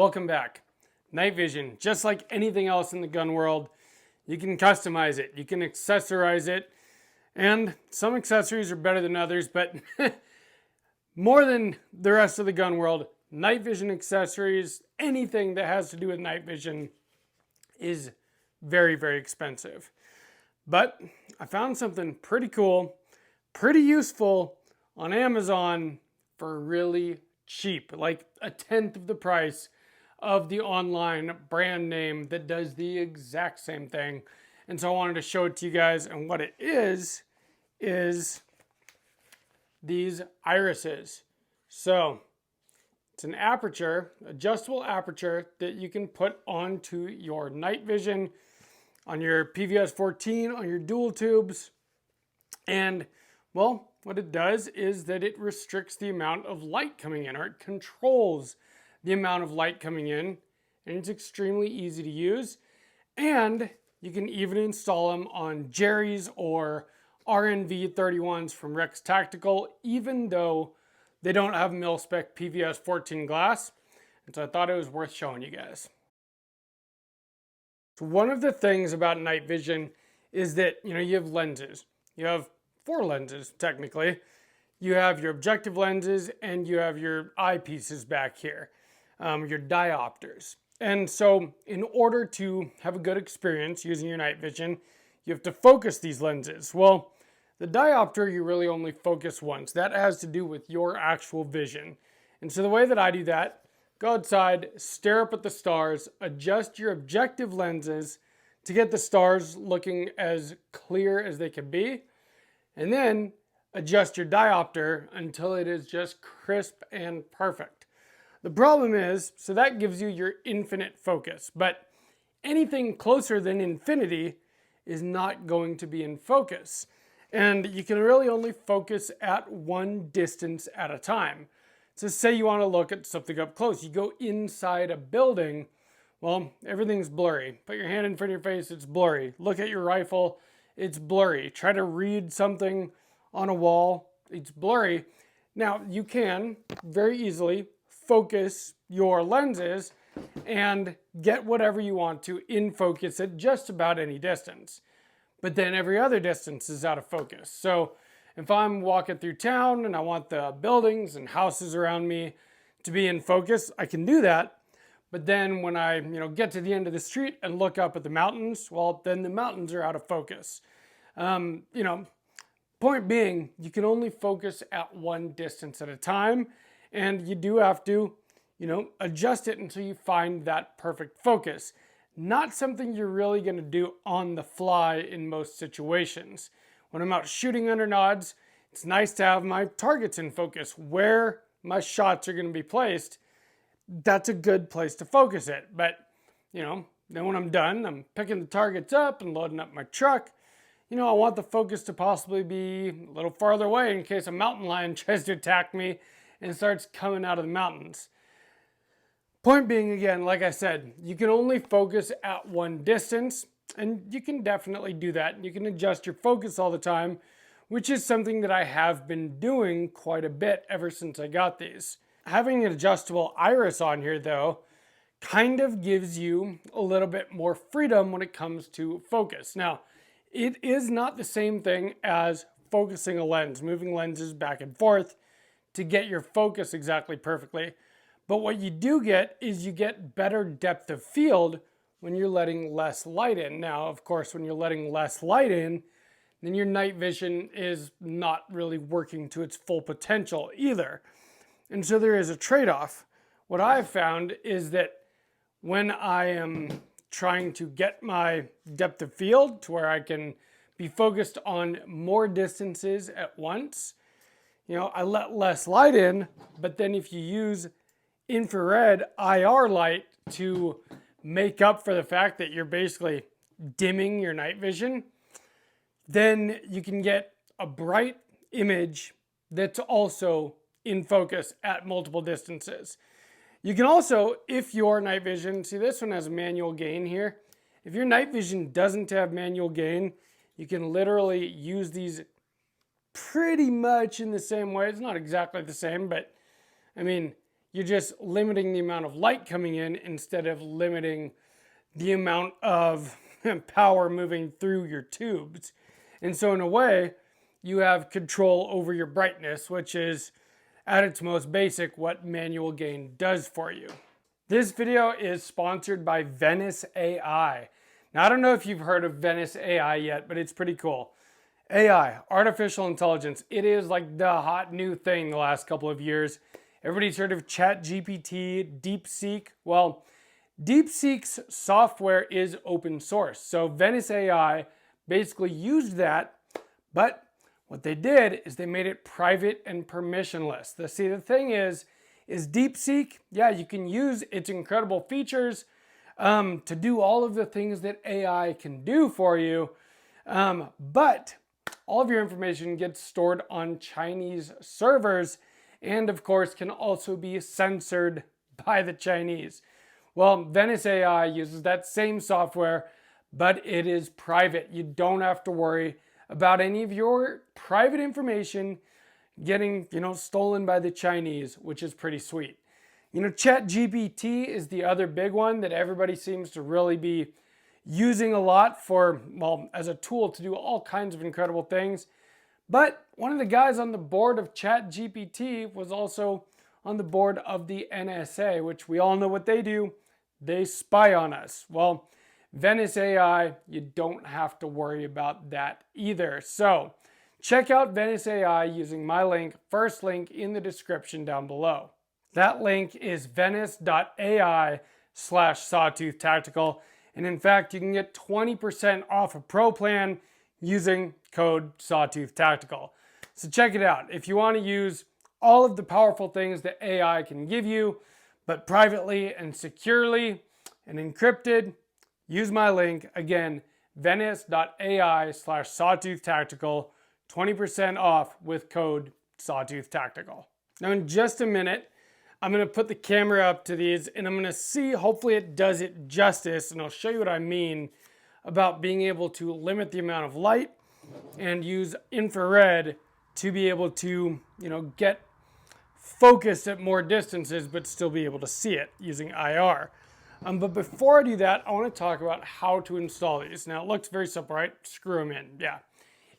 Welcome back. Night vision, just like anything else in the gun world, you can customize it, you can accessorize it, and some accessories are better than others, but more than the rest of the gun world, night vision accessories, anything that has to do with night vision is very, very expensive. But I found something pretty cool, pretty useful on Amazon for really cheap, like a tenth of the price of the online brand name that does the exact same thing. And so I wanted to show it to you guys, and what it is these irises. So it's an Aperture, adjustable Aperture that you can put onto your night vision, on your PVS 14, on your dual tubes. And well, what it does is that it restricts the amount of light coming in, or it controls the amount of light coming in, and it's extremely easy to use. And you can even install them on Jerry's or RNV 31s from Rex Tactical, even though they don't have mil-spec PVS 14 glass. And so I thought it was worth showing you guys. So one of the things about night vision is that, you have lenses. You have 4 lenses, technically. You have your objective lenses and you have your eyepieces back here, your diopters. And so in order to have a good experience using your night vision, you have to focus these lenses. Well, the diopter you really only focus once. That has to do with your actual vision. And so the way that I do that, go outside, stare up at the stars, adjust your objective lenses to get the stars looking as clear as they can be, and then adjust your diopter until it is just crisp and perfect. The problem is, so that gives you your infinite focus, but anything closer than infinity is not going to be in focus. And you can really only focus at one distance at a time. So say you want to look at something up close. You go inside a building, well, everything's blurry. Put your hand in front of your face, it's blurry. Look at your rifle, it's blurry. Try to read something on a wall, it's blurry. Now, you can very easily focus your lenses and get whatever you want to in focus at just about any distance. But then every other distance is out of focus. So if I'm walking through town and I want the buildings and houses around me to be in focus, I can do that. But then when I get to the end of the street and look up at the mountains, well, then the mountains are out of focus. Point being, you can only focus at one distance at a time, and you do have to, adjust it until you find that perfect focus. Not something you're really going to do on the fly in most situations. When I'm out shooting under nods, it's nice to have my targets in focus, where my shots are going to be placed. That's a good place to focus it. But, then when I'm done, I'm picking the targets up and loading up my truck. I want the focus to possibly be a little farther away in case a mountain lion tries to attack me and starts coming out of the mountains. Point being, again, like I said, you can only focus at one distance, and you can definitely do that. You can adjust your focus all the time, which is something that I have been doing quite a bit ever since I got these. Having an adjustable iris on here, though, kind of gives you a little bit more freedom when it comes to focus. Now, it is not the same thing as focusing a lens, moving lenses back and forth to get your focus exactly perfectly. But what you do get is you get better depth of field when you're letting less light in. Now, of course, when you're letting less light in, then your night vision is not really working to its full potential either. And so there is a trade-off. What I've found is that when I am trying to get my depth of field to where I can be focused on more distances at once, I let less light in, but then if you use infrared IR light to make up for the fact that you're basically dimming your night vision, then you can get a bright image that's also in focus at multiple distances. You can also, if your night vision, see this one has a manual gain here. If your night vision doesn't have manual gain, you can literally use these pretty much in the same way. It's not exactly the same, but I mean, you're just limiting the amount of light coming in instead of limiting the amount of power moving through your tubes. And so in a way, you have control over your brightness, which is at its most basic what manual gain does for you. This video is sponsored by Venice AI. Now, I don't know if you've heard of Venice AI yet, but it's pretty cool. AI, artificial intelligence, it is like the hot new thing the last couple of years. Everybody's heard of ChatGPT, DeepSeek. Well, DeepSeek's software is open source. So Venice AI basically used that, but what they did is they made it private and permissionless. See, the thing is DeepSeek, yeah, you can use its incredible features to do all of the things that AI can do for you, but all of your information gets stored on Chinese servers and of course can also be censored by the Chinese. Well, Venice AI uses that same software, but it is private. You don't have to worry about any of your private information getting, stolen by the Chinese, which is pretty sweet. ChatGPT is the other big one that everybody seems to really be using a lot for, as a tool to do all kinds of incredible things. But one of the guys on the board of ChatGPT was also on the board of the NSA, which we all know what they do. They spy on us. Well, Venice AI, you don't have to worry about that either. So check out Venice AI using my link, first link in the description down below. That link is venice.ai/sawtooth tactical. And in fact, you can get 20% off a pro plan using code Sawtooth Tactical. So check it out. If you want to use all of the powerful things that AI can give you, but privately and securely and encrypted, use my link. Again, venice.ai/Sawtooth Tactical, 20% off with code Sawtooth Tactical. Now in just a minute, I'm going to put the camera up to these and I'm going to see, hopefully it does it justice, and I'll show you what I mean about being able to limit the amount of light and use infrared to be able to, get focused at more distances but still be able to see it using IR. But before I do that, I want to talk about how to install these. Now it looks very simple, right? Screw them in, yeah.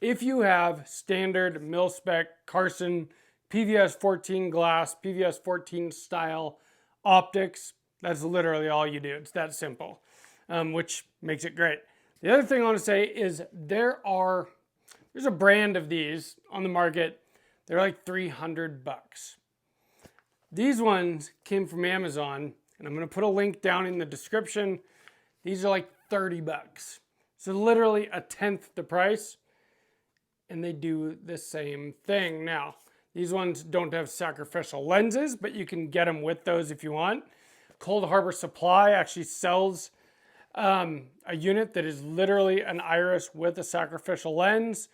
If you have standard mil-spec Carson PVS 14 glass, PVS 14 style optics, that's literally all you do. It's that simple, which makes it great. The other thing I want to say is there's a brand of these on the market. They're like $300. These ones came from Amazon, and I'm going to put a link down in the description. These are like $30. So literally a tenth the price, and they do the same thing. Now, these ones don't have sacrificial lenses, but you can get them with those if you want. Cold Harbor Supply actually sells a unit that is literally an iris with a sacrificial lens.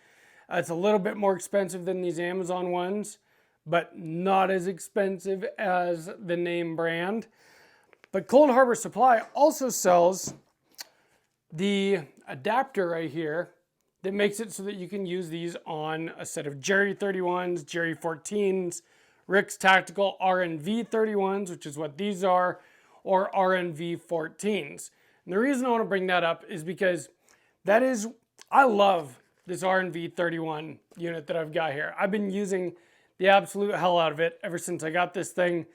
It's a little bit more expensive than these Amazon ones, but not as expensive as the name brand. But Cold Harbor Supply also sells the adapter right here that makes it so that you can use these on a set of Jerry 31s, Jerry 14s, Rick's Tactical RNV 31s, which is what these are, or RNV 14s. And the reason I want to bring that up is because I love this RNV 31 unit that I've got here. I've been using the absolute hell out of it ever since I got this thing.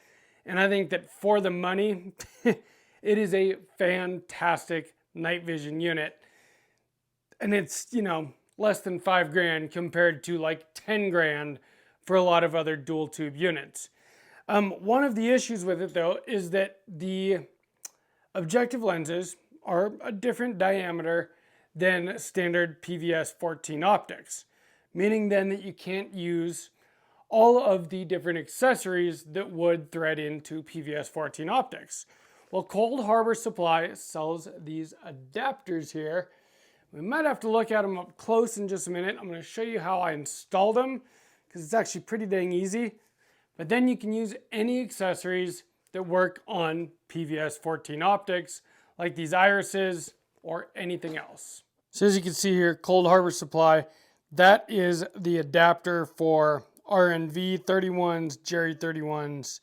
And I think that for the money, it is a fantastic night vision unit. And it's, less than $5,000 compared to like 10 grand for a lot of other dual tube units. One of the issues with it though is that the objective lenses are a different diameter than standard PVS 14 optics, meaning then that you can't use all of the different accessories that would thread into PVS 14 optics. Well, Cold Harbor Supply sells these adapters here. We might have to look at them up close in just a minute. I'm going to show you how I installed them because it's actually pretty dang easy. But then you can use any accessories that work on PVS 14 optics, like these irises or anything else. So as you can see here, Cold Harbor Supply, that is the adapter for RNV 31s, Jerry 31s,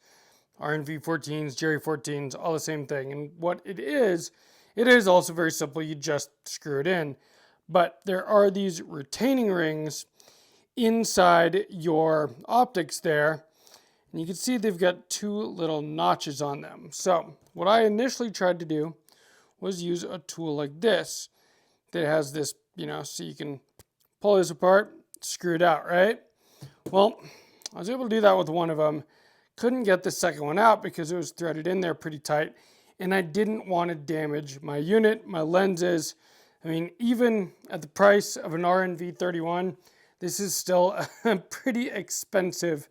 RNV14s, Jerry 14s, all the same thing. And what it is also very simple. You just screw it in. But there are these retaining rings inside your optics there. And you can see they've got two little notches on them. So what I initially tried to do was use a tool like this that has this, so you can pull this apart, screw it out, right? Well, I was able to do that with one of them. Couldn't get the second one out because it was threaded in there pretty tight, and I didn't want to damage my unit, my lenses. I mean, even at the price of an RNV31, this is still a pretty expensive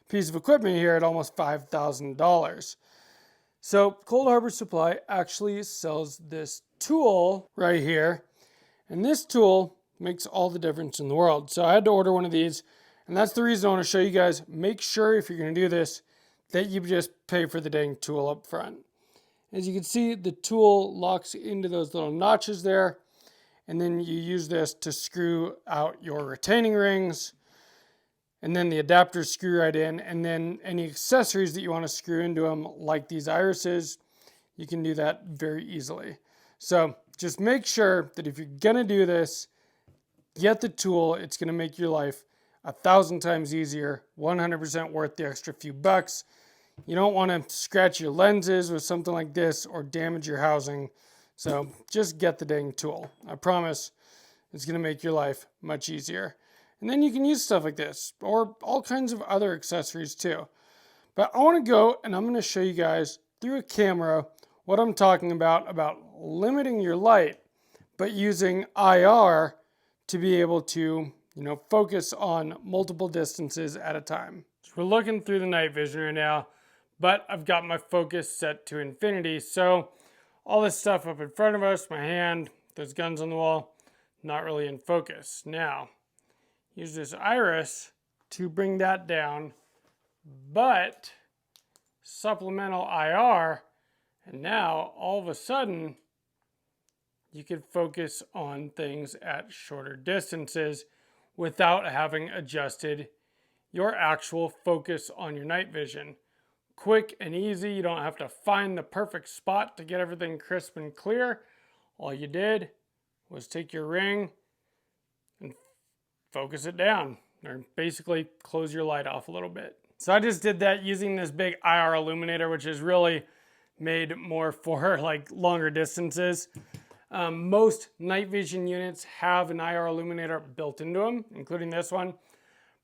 piece of equipment here at almost $5,000. So Cold Harbor Supply actually sells this tool right here, and this tool makes all the difference in the world. So I had to order one of these, and that's the reason I want to show you guys. Make sure if you're going to do this that you just pay for the dang tool up front. As you can see, the tool locks into those little notches there, and then you use this to screw out your retaining rings, and then the adapters screw right in, and then any accessories that you want to screw into them, like these irises, you can do that very easily. So just make sure that if you're going to do this, get the tool. It's going to make your life 1,000 times easier, 100% worth the extra few bucks. You don't want to scratch your lenses with something like this or damage your housing. So just get the dang tool. I promise it's going to make your life much easier. And then you can use stuff like this or all kinds of other accessories too. But I want to go and I'm going to show you guys through a camera what I'm talking about limiting your light, but using IR to be able to, focus on multiple distances at a time. So we're looking through the night vision right now, but I've got my focus set to infinity. So all this stuff up in front of us, my hand, those guns on the wall, not really in focus. Now, use this iris to bring that down, but supplemental IR, and now all of a sudden you can focus on things at shorter distances without having adjusted your actual focus on your night vision. Quick and easy. You don't have to find the perfect spot to get everything crisp and clear. All you did was take your ring and focus it down, or basically close your light off a little bit. So I just did that using this big IR illuminator, which is really made more for like longer distances. Most night vision units have an IR illuminator built into them, including this one.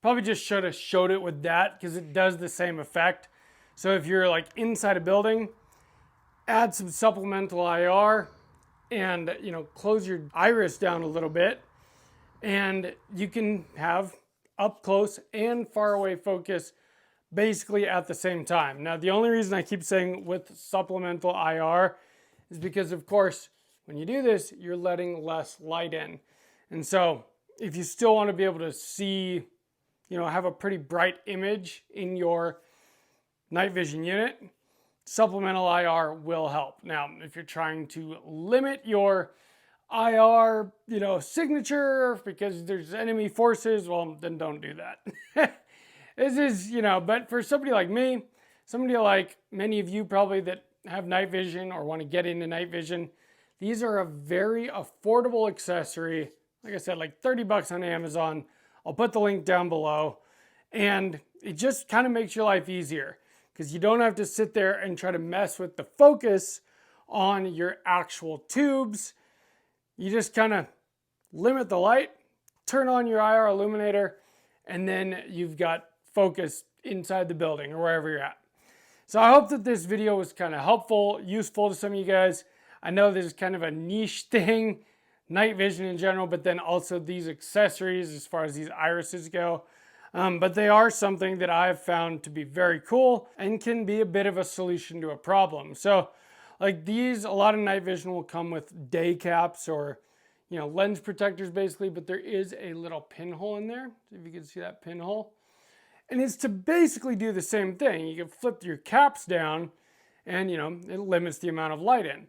Probably just should have showed it with that because it does the same effect. So if you're like inside a building, add some supplemental IR and close your iris down a little bit, and you can have up close and far away focus basically at the same time. Now the only reason I keep saying with supplemental IR is because, of course, when you do this, you're letting less light in. And so if you still want to be able to see, have a pretty bright image in your night vision unit, supplemental IR will help. Now, if you're trying to limit your IR, signature because there's enemy forces, well, then don't do that. This is, but for somebody like me, somebody like many of you probably that have night vision or want to get into night vision, these are a very affordable accessory. Like I said, like 30 bucks on Amazon. I'll put the link down below. And it just kind of makes your life easier because you don't have to sit there and try to mess with the focus on your actual tubes. You just kind of limit the light, turn on your IR illuminator, and then you've got focus inside the building or wherever you're at. So I hope that this video was kind of helpful, useful to some of you guys. I know this is kind of a niche thing, night vision in general, but then also these accessories as far as these irises go. But they are something that I've found to be very cool and can be a bit of a solution to a problem. So like these, a lot of night vision will come with day caps or, lens protectors basically, but there is a little pinhole in there. If you can see that pinhole. And it's to basically do the same thing. You can flip your caps down and, it limits the amount of light in.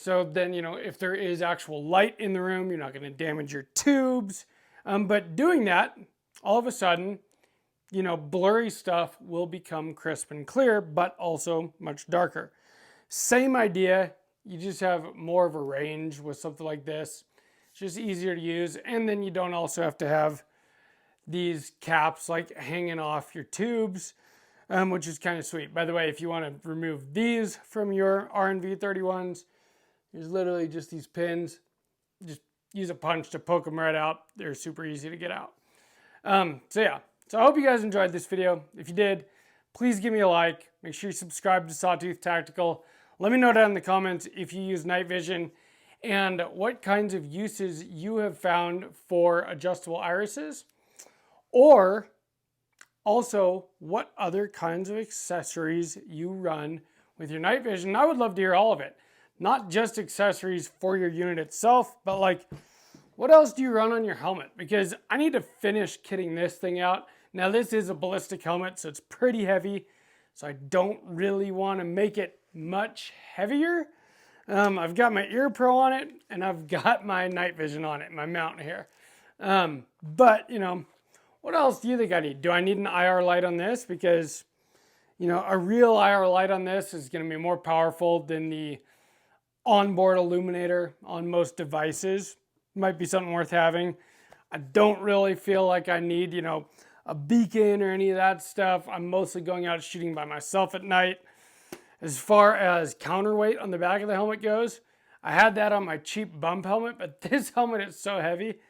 So then, if there is actual light in the room, you're not going to damage your tubes. But doing that, all of a sudden, blurry stuff will become crisp and clear, but also much darker. Same idea, you just have more of a range with something like this. It's just easier to use, and then you don't also have to have these caps like hanging off your tubes, which is kind of sweet. By the way, if you want to remove these from your RNV31s, there's literally just these pins. Just use a punch to poke them right out. They're super easy to get out. So I hope you guys enjoyed this video. If you did, please give me a like. Make sure you subscribe to Sawtooth Tactical. Let me know down in the comments if you use night vision and what kinds of uses you have found for adjustable irises, or also what other kinds of accessories you run with your night vision. I would love to hear all of it. Not just accessories for your unit itself, but like, what else do you run on your helmet? Because I need to finish kitting this thing out. Now this is a ballistic helmet, so it's pretty heavy. So I don't really want to make it much heavier. I've got my ear pro on it, and I've got my night vision on it, my mount here. But what else do you think I need? Do I need an IR light on this? Because, a real IR light on this is going to be more powerful than the onboard illuminator on most devices. Might be something worth having. I don't really feel like I need, a beacon or any of that stuff. I'm mostly going out shooting by myself at night. As far as counterweight on the back of the helmet goes, I had that on my cheap bump helmet, but this helmet is so heavy,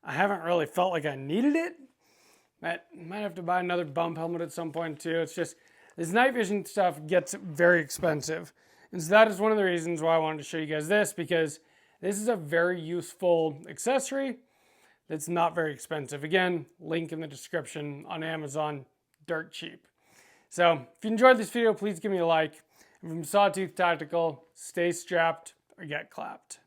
I haven't really felt like I needed it. I might have to buy another bump helmet at some point too. It's just, this night vision stuff gets very expensive. And so that is one of the reasons why I wanted to show you guys this, because this is a very useful accessory that's not very expensive. Again, link in the description on Amazon, dirt cheap. So if you enjoyed this video, please give me a like. And from Sawtooth Tactical, stay strapped or get clapped.